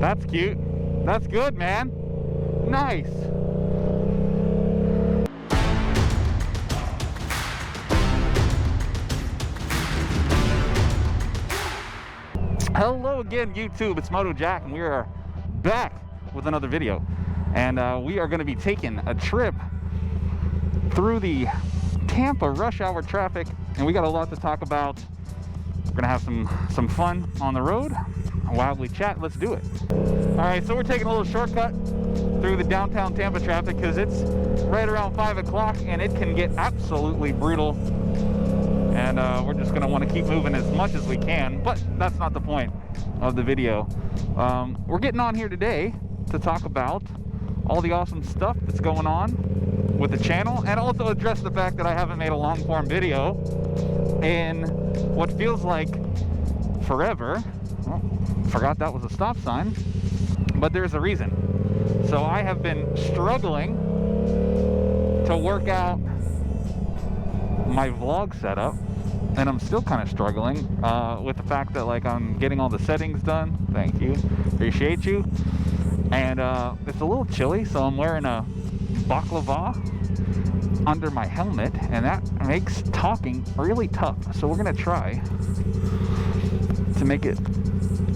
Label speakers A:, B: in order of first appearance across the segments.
A: That's cute. That's good, man. Nice. Hello again, YouTube. It's MotoJack, and we are back with another video. And we are going to be taking a trip through the Tampa rush hour traffic, and we got a lot to talk about. We're going to have some fun on the road, wildly chat. Let's do it. All right, so we're taking a little shortcut through the downtown Tampa traffic because it's right around 5 o'clock and it can get absolutely brutal. And we're just going to want to keep moving as much as we can, but that's not the point of the video. We're getting on here today to talk about all the awesome stuff that's going on with the channel, and also address the fact that I haven't made a long form video in what feels like forever. Oh, forgot that was a stop sign, but there's a reason. So I have been struggling to work out my vlog setup, and I'm still kind of struggling with the fact that like I'm getting all the settings done. Thank you, appreciate you. And it's a little chilly, so I'm wearing a baklava under my helmet, and that makes talking really tough. So we're gonna try to make it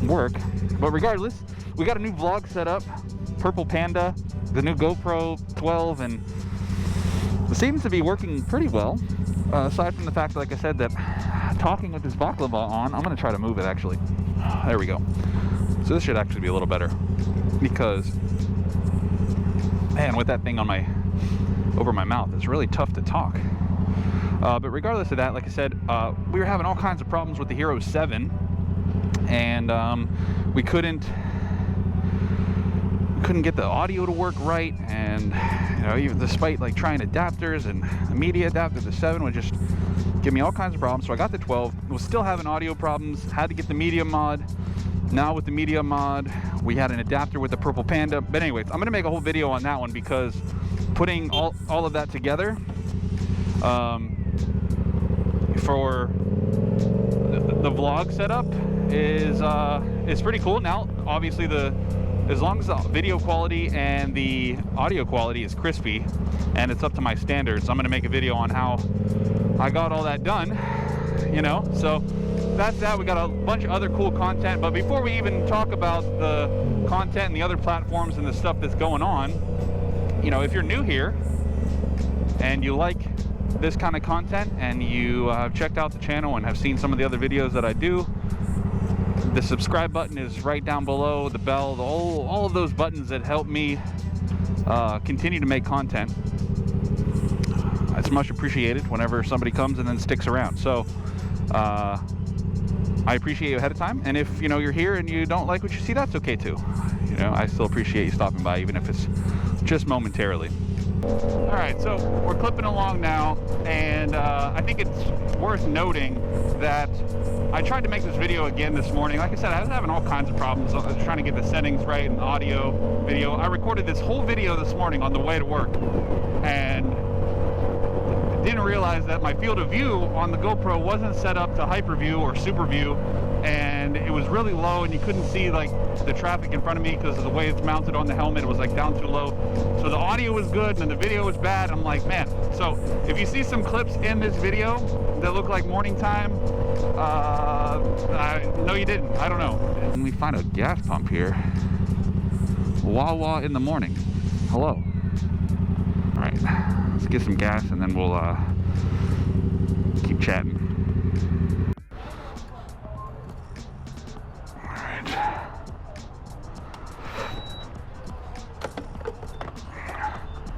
A: work. But regardless, we got a new vlog set up, Purple Panda, the new GoPro 12, and it seems to be working pretty well. Aside from the fact that, like I said, that talking with this baklava on, I'm gonna try to move it actually. There we go. So this should actually be a little better, because man, with that thing on over my mouth, it's really tough to talk. But regardless of that, like I said, we were having all kinds of problems with the Hero 7, and we couldn't get the audio to work right, and you know, even despite like trying adapters, and the media adapter, the 7 would just give me all kinds of problems. So I got the 12, was still having audio problems, had to get the media mod. Now with the media mod, we had an adapter with the Purple Panda. But anyways, I'm gonna make a whole video on that one, because putting all of that together for the vlog setup is pretty cool. Now obviously as long as the video quality and the audio quality is crispy and it's up to my standards, I'm gonna make a video on how I got all that done, you know. So that's that. We got a bunch of other cool content, but before we even talk about the content and the other platforms and the stuff that's going on, you know, if you're new here and you like this kind of content and you have checked out the channel and have seen some of the other videos that I do, the subscribe button is right down below, the bell, all of those buttons that help me continue to make content. It's much appreciated whenever somebody comes and then sticks around. So I appreciate you ahead of time, and if you know you're here and you don't like what you see, that's okay too. You know, I still appreciate you stopping by, even if it's just momentarily. All right, so we're clipping along now, and I think it's worth noting that I tried to make this video again this morning. Like I said, I was having all kinds of problems. I was trying to get the settings right and audio, video. I recorded this whole video this morning on the way to work, and didn't realize that my field of view on the GoPro wasn't set up to hyper view or super view, and it was really low, and you couldn't see like the traffic in front of me because of the way it's mounted on the helmet. It was like down too low, so the audio was good and then the video was bad. I'm like, man. So if you see some clips in this video that look like morning time, no you didn't, I don't know. And we find a gas pump here. Wawa in the morning. Hello. All right, let's get some gas and then we'll keep chatting. All right.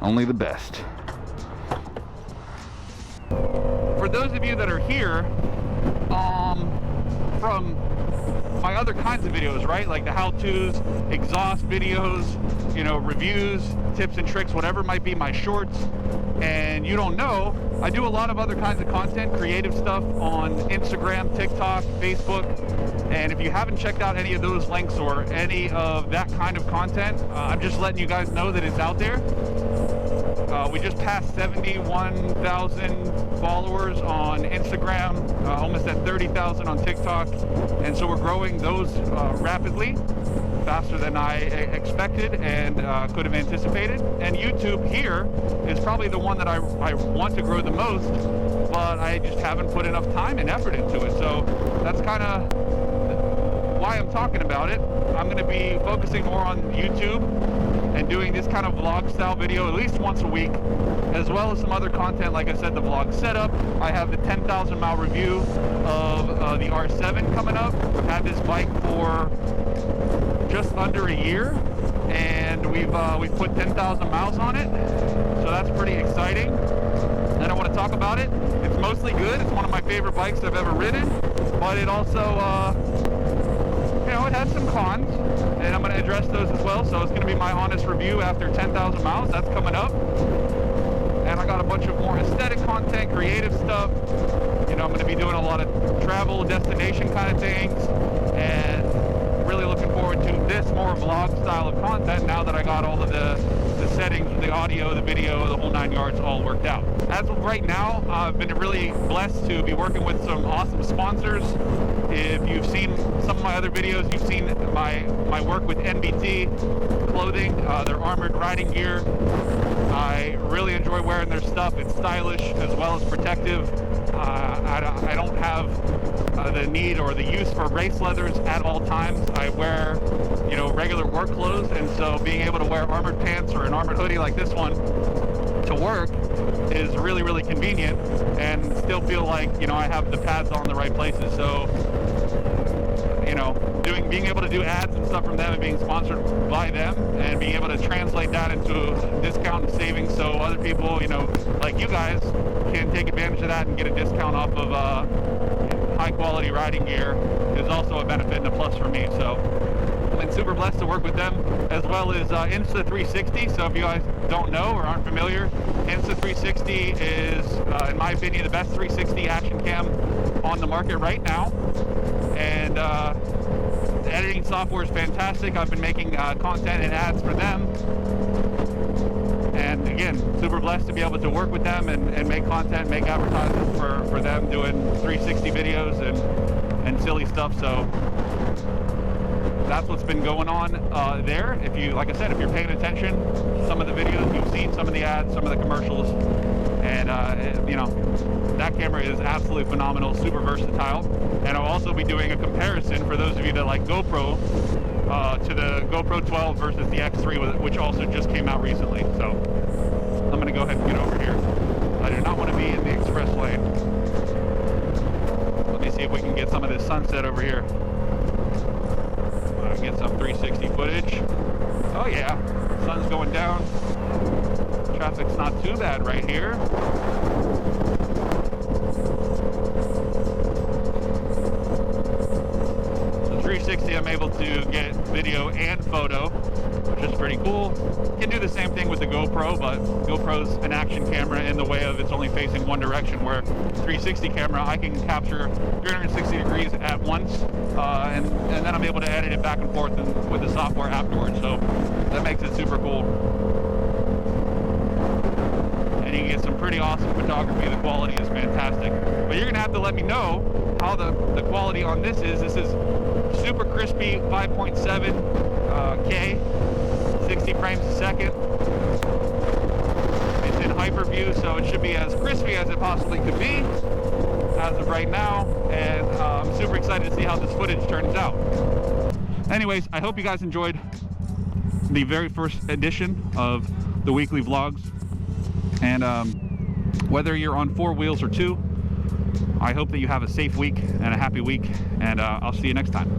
A: Only the best. For those of you that are here from my other kinds of videos, right, like the how-tos, exhaust videos, you know, reviews, tips and tricks, whatever might be my shorts, and you don't know, I do a lot of other kinds of content, creative stuff on Instagram, TikTok, Facebook, and if you haven't checked out any of those links or any of that kind of content, I'm just letting you guys know that it's out there. We just passed 71,000 followers on Instagram, almost at 30,000 on TikTok, and so we're growing those rapidly. faster than I expected and could have anticipated. And YouTube here is probably the one that I want to grow the most, but I just haven't put enough time and effort into it. So that's kind of why I'm talking about it. I'm going to be focusing more on YouTube and doing this kind of vlog style video at least once a week, as well as some other content. Like I said, the vlog setup. I have the 10,000 mile review of the R7 coming up. I've had this bike for just under a year, and we've put 10,000 miles on it, so that's pretty exciting. And I want to talk about it. It's mostly good. It's one of my favorite bikes I've ever ridden, but it also you know, it has some cons, and I'm going to address those as well. So it's going to be my honest review after 10,000 miles. That's coming up. And I got a bunch of more aesthetic content, creative stuff. You know, I'm going to be doing a lot of travel, destination kind of things, and really looking forward to this more vlog style of content now that I got all of the settings, the audio, the video, the whole 9 yards all worked out. As of right now, I've been really blessed to be working with some awesome sponsors. If you've seen some of my other videos, you've seen my work with NBT clothing, their armored riding gear. I really enjoy wearing their stuff. It's stylish as well as protective. I don't have the need or the use for race leathers at all times. I wear, you know, regular work clothes, and so being able to wear armored pants or an armored hoodie like this one to work is really, really convenient, and still feel like, you know, I have the pads on the right places. So, you know, being able to do ads and stuff from them and being sponsored by them and being able to translate that into discount and savings, so other people, you know, like you guys, can take advantage of that and get a discount off of high quality riding gear is also a benefit and a plus for me. So I've been super blessed to work with them, as well as Insta360. So if you guys don't know or aren't familiar, Insta360 is, in my opinion, the best 360 action cam on the market right now. And the editing software is fantastic. I've been making content and ads for them. And again, super blessed to be able to work with them and make content, make advertisements for them, doing 360 videos and silly stuff. So that's what's been going on there. If you, like I said, if you're paying attention, some of the videos you've seen, some of the ads, some of the commercials, and you know, that camera is absolutely phenomenal, super versatile. And I'll also be doing a comparison for those of you that like GoPro to the GoPro 12 versus the X3, which also just came out recently. So I'm going to go ahead and get over here. I do not want to be in the express lane. Let me see if we can get some of this sunset over here. Get some 360 footage. Oh yeah, sun's going down. Traffic's not too bad right here. The 360, I'm able to get video and photo, which is pretty cool. You can do the same thing with the GoPro, but GoPro's an action camera in the way of it's only facing one direction, where 360 camera, I can capture 360 degrees at once, and then I'm able to edit it back and forth with the software afterwards. So that makes it super cool. And you can get some pretty awesome photography. The quality is fantastic. But you're gonna have to let me know how the quality on this is. This is super crispy 5.7 K, 60 frames a second. It's in hyper view, so it should be as crispy as it possibly could be as of right now, and I'm super excited to see how this footage turns out. Anyways, I hope you guys enjoyed the very first edition of the weekly vlogs, and whether you're on 4 wheels or 2, I hope that you have a safe week and a happy week, and I'll see you next time.